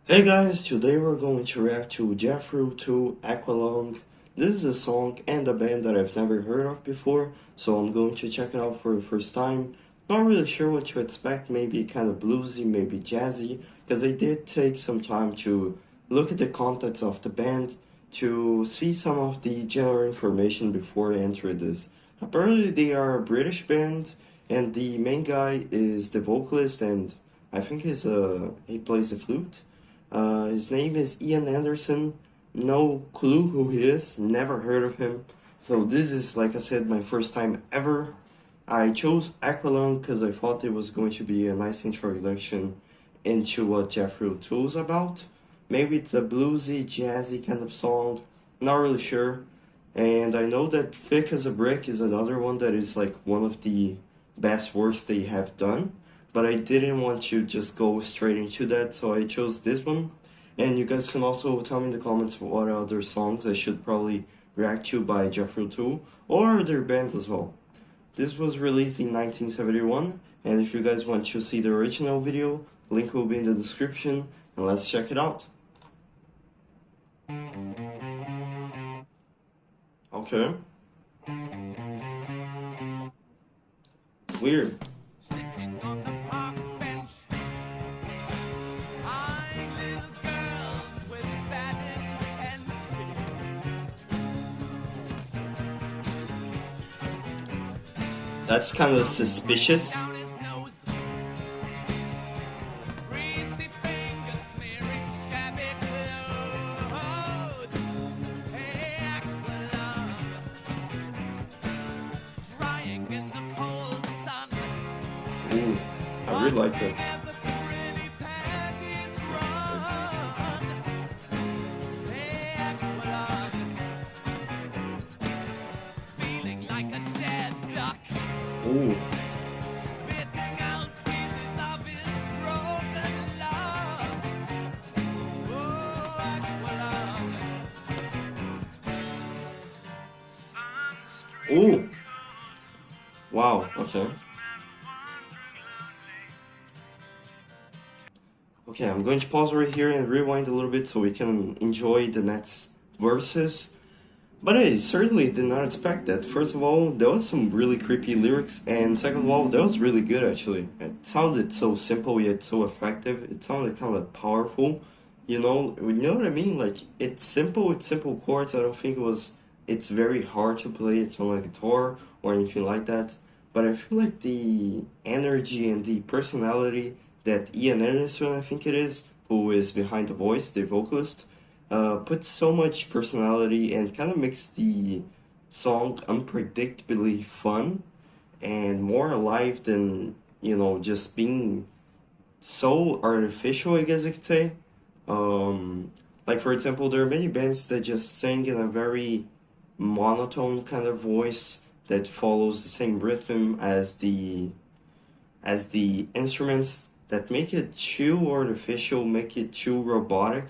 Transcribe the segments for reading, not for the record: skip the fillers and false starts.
Hey guys, today we're going to react to Jethro Tull Aqualung. This is a song and a band that I've never heard of before, so I'm going to check it out for the first time. Not really sure what to expect, maybe kind of bluesy, maybe jazzy, because I did take some time to look at the contents of the band to see some of the general information before I entered this. Apparently they are a British band, and the main guy is the vocalist, and I think he plays the flute. His name is Ian Anderson. No clue who he is. Never heard of him. So this is, like I said, my first time ever. I chose Aqualung because I thought it was going to be a nice introduction into what Jethro Tull's about. Maybe it's a bluesy, jazzy kind of song. Not really sure. And I know that Thick as a Brick is another one that is like one of the best works they have done, but I didn't want to just go straight into that, so I chose this one. And you guys can also tell me in the comments what other songs I should probably react to by Jethro Tull, or other bands as well. This was released in 1971, and if you guys want to see the original video, link will be in the description, and let's check it out. Okay. Weird. Sitting on the park bench, eyeing little girls with bad intent. That's kind of suspicious. Down his nose, greasy fingers smearing shabby clothes. Hey, Aqualung, drying in the cold sun. Ooh, I really like that. Ooh. Spitting out pieces of his broken love. Oh, Aqualung. Ooh. Wow, okay. Okay, I'm going to pause right here and rewind a little bit so we can enjoy the next verses. But I certainly did not expect that. First of all, there was some really creepy lyrics, and second of all, that was really good actually. It sounded so simple yet so effective. It sounded kind of powerful. You know what I mean? Like it's simple chords. I don't think it's very hard to play it on a guitar or anything like that. But I feel like the energy and the personality that Ian Anderson, I think it is, who is behind the voice, the vocalist, puts so much personality and kind of makes the song unpredictably fun and more alive than, just being so artificial, I guess I could say. Like, for example, there are many bands that just sing in a very monotone kind of voice that follows the same rhythm as the instruments that make it too artificial, make it too robotic,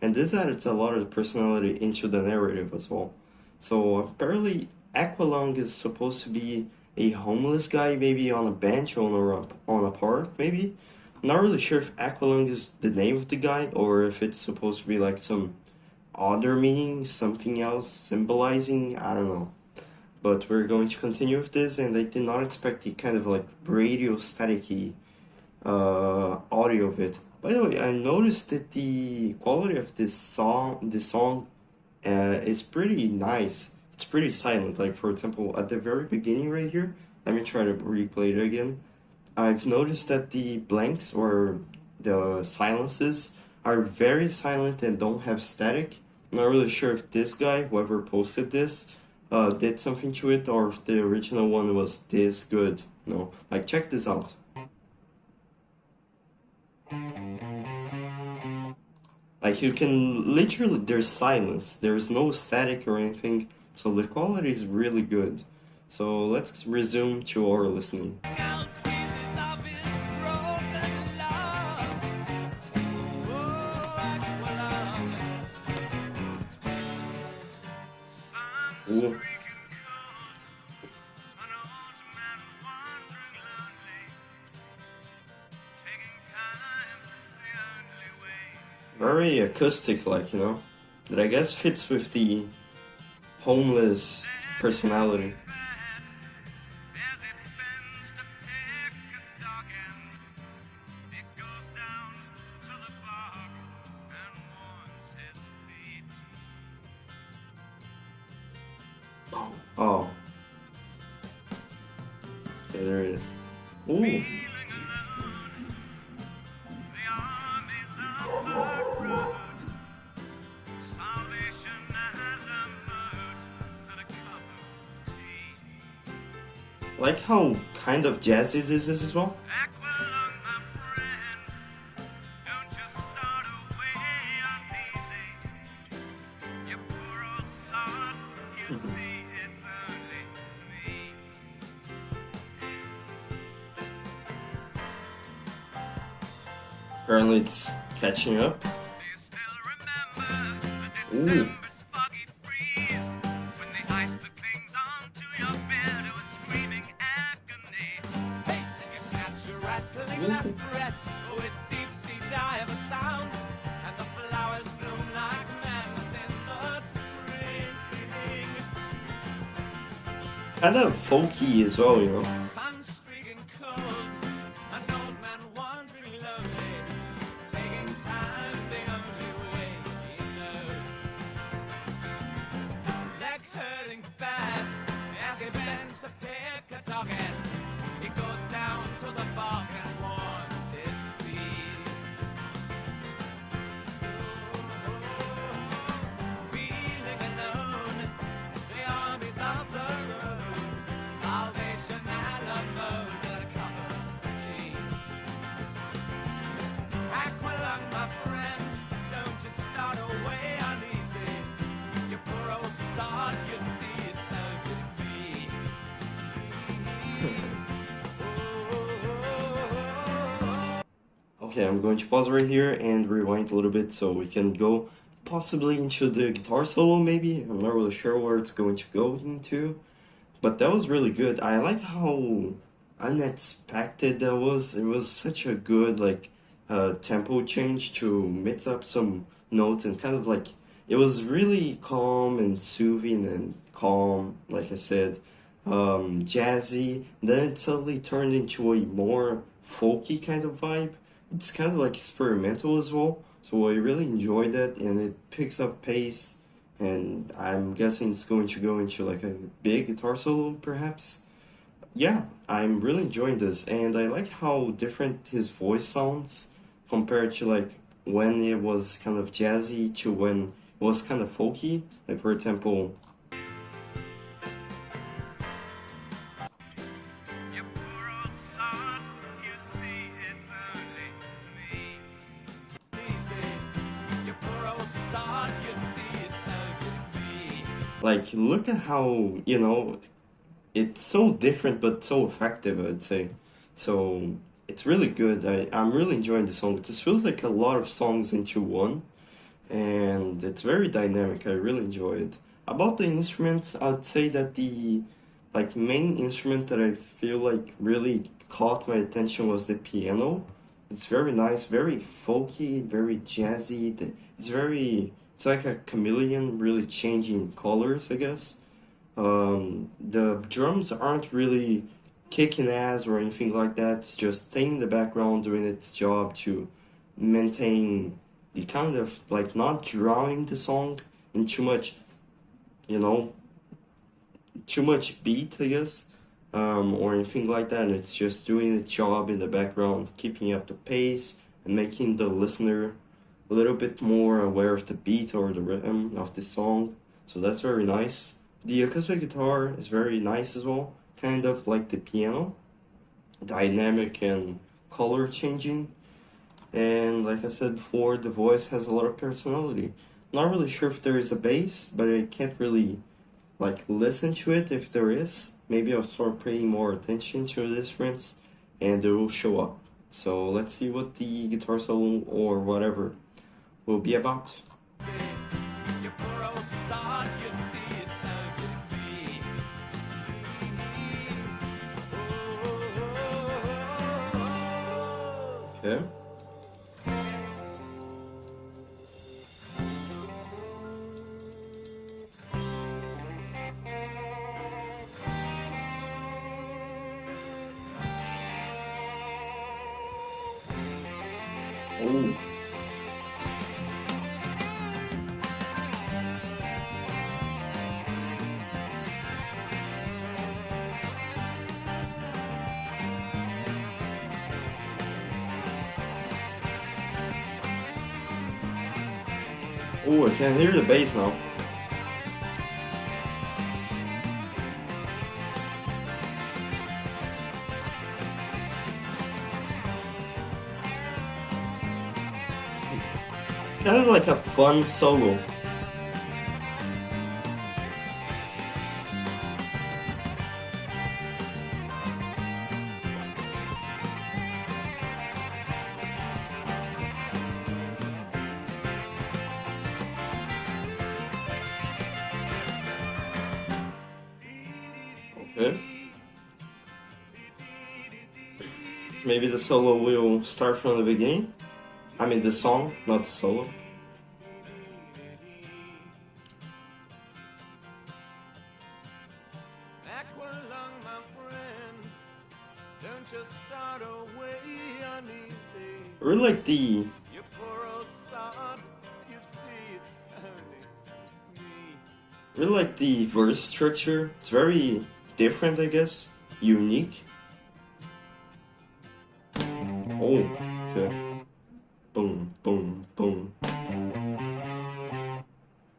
and this adds a lot of personality into the narrative as well. So apparently Aqualung is supposed to be a homeless guy, maybe on a bench on a park, maybe. Not really sure if Aqualung is the name of the guy or if it's supposed to be like some other meaning, something else symbolizing, I don't know. But we're going to continue with this, and I did not expect the kind of like radio staticky audio of it. By the way, I noticed that the quality of this song is pretty nice. It's pretty silent. Like for example, at the very beginning right here, let me try to replay it again. I've noticed that the blanks or the silences are very silent and don't have static. I'm not really sure if this guy, whoever posted this, did something to it or if the original one was this good. No, like check this out. Like you can literally, there's silence, there's no static or anything, so the quality is really good. So let's resume to our listening. Ooh. very acoustic, like, you know, that I guess fits with the homeless personality. As it bends to pick a dog end, it goes down to the bog and warms his feet. Oh. Okay, there it is. Ooh. Feeling alone, the armies of the road, salvation at a mood and a cup of tea. Like how kind of jazzy this is as well. Aqualung, my friend, don't just start away uneasy. You poor old sod, you see it's only me. Apparently it's catching up. Do you still remember the Ooh. December's foggy freeze? When the ice that clings onto your bed was screaming agony. Hey, and you snatch your rattling last breaths with deep sea diver sounds. And the flowers bloom like madness in the spring. Kind of folky as well, you know. Sun streaking cold, an old man wandering lonely, taking time the only way he knows. Leg hurting bad as he bends to pick a dog end. He goes down to the bog and warms his feet. Feeling alone, the armies of the road, salvation at a mode and a cup of tea. Aqualung, my friend, don't you start away uneasy. You poor old sod, you see it's so good to be. Okay, I'm going to pause right here and rewind a little bit so we can go possibly into the guitar solo maybe. I'm not really sure where it's going to go into. But that was really good. I like how unexpected that was. It was such a good like tempo change to mix up some notes and kind of like it was really calm and soothing and calm, like I said, jazzy. Then it suddenly turned into a more folky kind of vibe. It's kind of like experimental as well. So I really enjoyed that, and it picks up pace. And I'm guessing it's going to go into like a big guitar solo, perhaps. Yeah, I'm really enjoying this, and I like how different his voice sounds compared to like when it was kind of jazzy to when it was kind of folky. Like for example, You poor old sod, you see it's only me. You poor old sod, you see it's only me. like look at how, you know, it's so different but so effective, I'd say. So it's really good. I'm really enjoying the song. It just feels like a lot of songs into one, and it's very dynamic. I really enjoy it. About the instruments, I'd say that the like main instrument that I feel like really caught my attention was the piano. It's very nice, very folky, very jazzy. It's like a chameleon, really changing colors, I guess. The drums aren't really kicking ass or anything like that. It's just staying in the background, doing its job to maintain the kind of like not drawing the song in too much, you know, too much beat, I guess, or anything like that. And it's just doing its job in the background, keeping up the pace and making the listener a little bit more aware of the beat or the rhythm of the song. So that's very nice. The acoustic guitar is very nice as well, kind of like the piano, dynamic and color changing. And like I said before, the voice has a lot of personality. Not really sure if there is a bass, but I can't really like listen to it if there is. Maybe I'll start paying more attention to the instruments and it will show up. So let's see what the guitar solo or whatever will be about. You poor old sod, you see it's only me. Okay. Oh, I can hear the bass now. It's kind of like a fun solo. Okay. Maybe the solo will start from the beginning. I mean the song, not the solo. Aqualung, my friend, don't just start away uneasy. I really like the You poor old sod, you see it's only me. really like the verse structure. It's very different, I guess. Unique. Oh, okay. Boom, boom, boom.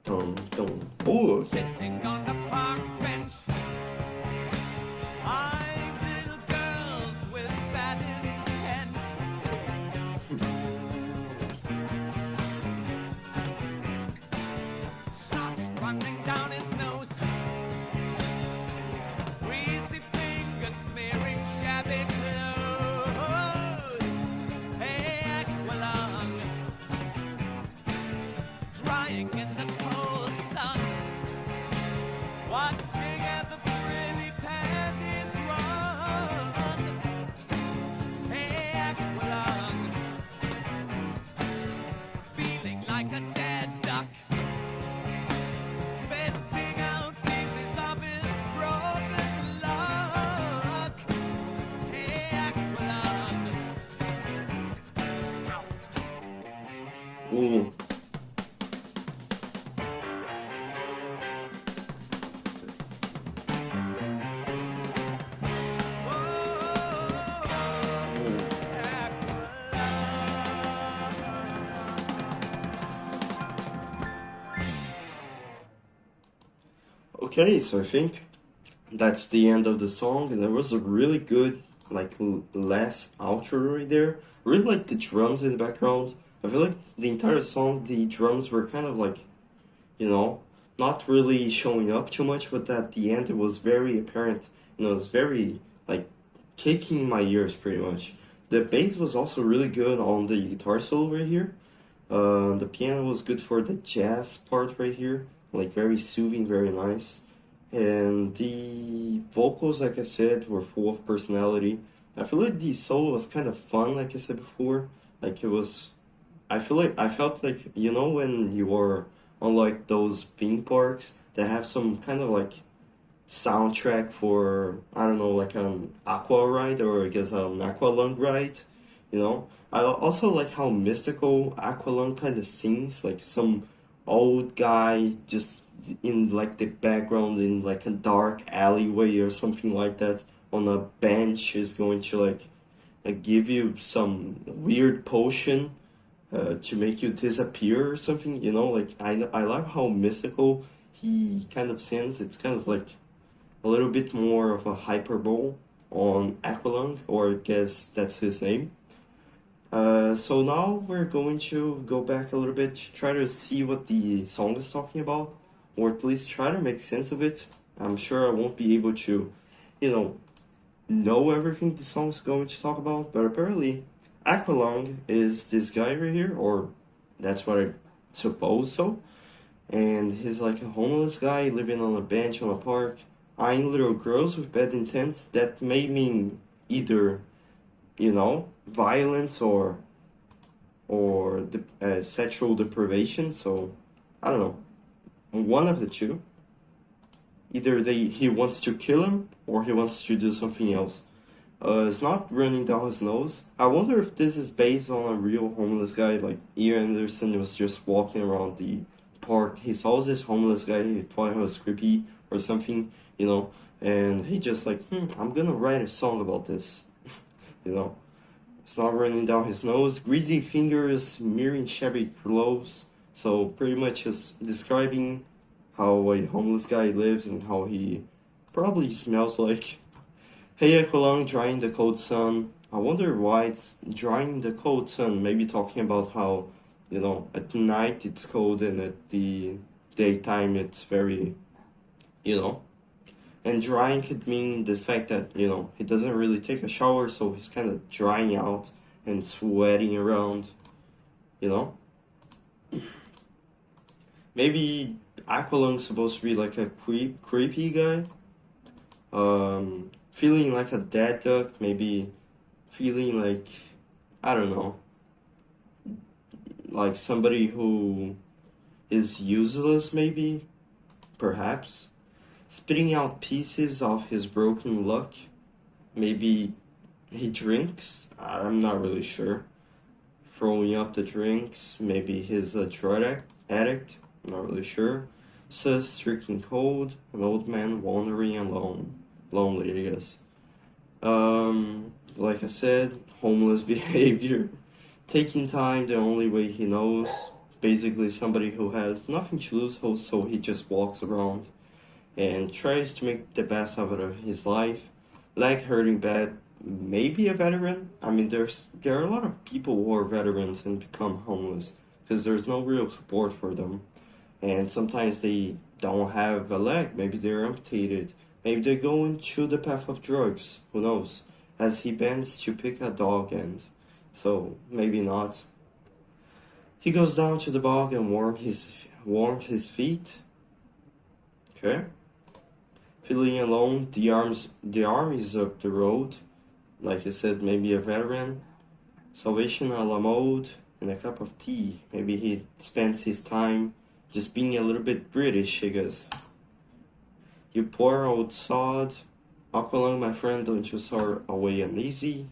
Dum, dum. Oh, okay. Sitting on the park bench, five little girls with bad intent. Snot running down his nose, greasy fingers smearing shabby clothes. Hey, Aqualung, drying in the cold sun, watching as the frilly panties run. Hey, Aqualung, feeling like a dead duck, spitting out pieces of his broken luck. Hey, Aqualung. Ooh. Okay, so I think that's the end of the song, and there was a really good, like, last outro right there. I really like the drums in the background. I feel like the entire song, the drums were kind of like, you know, not really showing up too much, but at the end it was very apparent. You know, it was very, like, kicking in my ears pretty much. The bass was also really good on the guitar solo right here. The piano was good for the jazz part right here, like very soothing, very nice. And the vocals, like I said, were full of personality. I feel like the solo was kind of fun, like I said before. Like it was, I felt like, you know, when you are on like those theme parks that have some kind of like soundtrack for, I don't know, like an aqua ride, or I guess an Aqualung ride, you know. I also like how mystical Aqualung kind of sings, like some old guy just in like the background in like a dark alleyway or something like that on a bench is going to like give you some weird potion to make you disappear or something, you know. Like I love how mystical he kind of sings. It's kind of like a little bit more of a hyperbole on Aqualung, or I guess that's his name. So now we're going to go back a little bit to try to see what the song is talking about, or at least try to make sense of it. I'm sure I won't be able to, you know everything the song's going to talk about, but apparently Aqualung is this guy right here, or that's what I suppose so. And he's like a homeless guy living on a bench on a park, eyeing little girls with bad intent. That may mean either, you know, violence or sexual deprivation. So I don't know, one of the two. Either he wants to kill him or he wants to do something else. It's not running down his nose. I wonder if this is based on a real homeless guy. Like Ian Anderson was just walking around the park. He saw this homeless guy. He thought he was creepy or something, you know. And he just like, I'm gonna write a song about this, you know. It's not running down his nose. Greasy fingers, smearing shabby clothes. So pretty much just describing how a homeless guy lives and how he probably smells like. Hey Aqualung, drying the cold sun. I wonder why it's drying the cold sun. Maybe talking about how, at night it's cold and at the daytime it's very, And drying could mean the fact that, he doesn't really take a shower, so he's kind of drying out and sweating around, you know? Maybe Aqualung's supposed to be like a creepy guy. Feeling like a dead duck, maybe feeling like, I don't know, like somebody who is useless, maybe, perhaps. Spitting out pieces of his broken luck. Maybe he drinks, I'm not really sure. Throwing up the drinks, maybe he's a drug addict, I'm not really sure. Sus, stricken cold, an old man wandering alone. Lonely, I guess. Like I said, homeless behavior. Taking time the only way he knows. Basically somebody who has nothing to lose, so he just walks around and tries to make the best of it of his life. Leg hurting bad, maybe a veteran. I mean, there are a lot of people who are veterans and become homeless because there's no real support for them. And sometimes they don't have a leg, maybe they're amputated. Maybe they're going through the path of drugs, who knows, as he bends to pick a dog end. So, maybe not. He goes down to the bog and warms his feet. Okay. Feeling alone, the arm is up the road. Like I said, maybe a veteran. Salvation a la mode and a cup of tea. Maybe he spends his time just being a little bit British, I guess. You poor old sod. Aqualung, my friend, don't you soar away uneasy.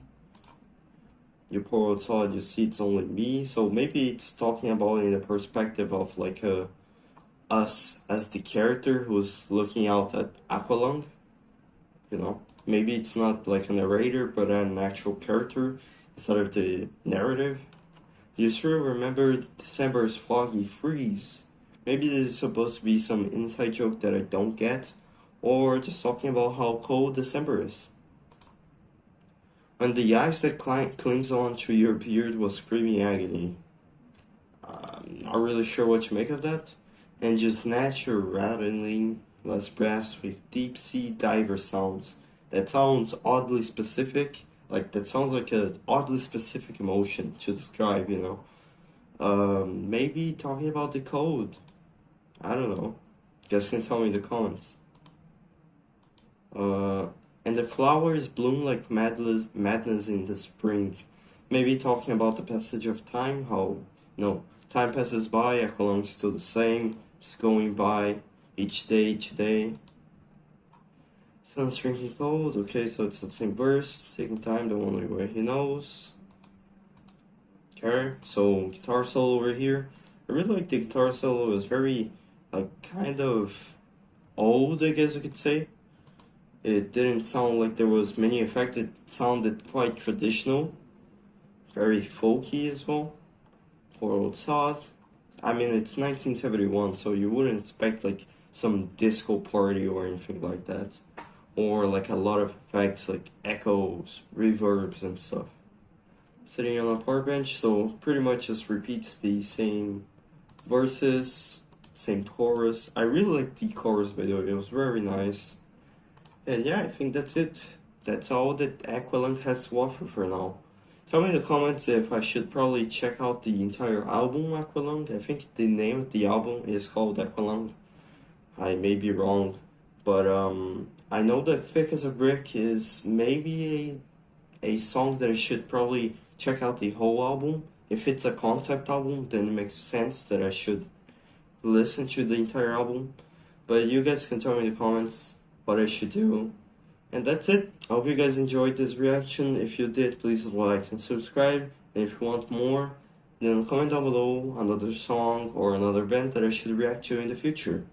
You poor old sod, you see it's only me. So maybe it's talking about in the perspective of like us as the character who's looking out at Aqualung. Maybe it's not like a narrator, but an actual character instead of the narrative. You sure remember December's foggy freeze? Maybe this is supposed to be some inside joke that I don't get, or just talking about how cold December is. When the ice that clings on to your beard was screaming agony. I'm not really sure what to make of that. And just natural rattling, less breaths with deep sea diver sounds. That sounds oddly specific. That sounds like an oddly specific emotion to describe, Maybe talking about the cold. I don't know. You guys can tell me in the comments. And the flowers bloom like madness in the spring. Maybe talking about the passage of time, how, time passes by, Aqualung's still the same, it's going by each day today. Sun's drinking cold, okay, so it's the same verse, taking time the only way he knows. Okay, so guitar solo over here. I really like the guitar solo, it's very, kind of old, I guess you could say. It didn't sound like there was many effects, it sounded quite traditional. Very folky as well. Poor old sod. I mean, it's 1971, so you wouldn't expect some disco party or anything like that. Or a lot of effects like echoes, reverbs and stuff. Sitting on a park bench, so pretty much just repeats the same verses, same chorus. I really like the chorus, by the way, it was very nice. And yeah, I think that's it. That's all that Aqualung has to offer for now. Tell me in the comments if I should probably check out the entire album Aqualung. I think the name of the album is called Aqualung. I may be wrong. But I know that Thick as a Brick is maybe a song that I should probably check out the whole album. If it's a concept album, then it makes sense that I should listen to the entire album. But you guys can tell me in the comments what I should do. And that's it. I hope you guys enjoyed this reaction. If you did, please like and subscribe. And if you want more, then comment down below another song or another band that I should react to in the future.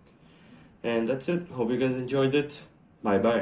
And that's it. Hope you guys enjoyed it. Bye bye.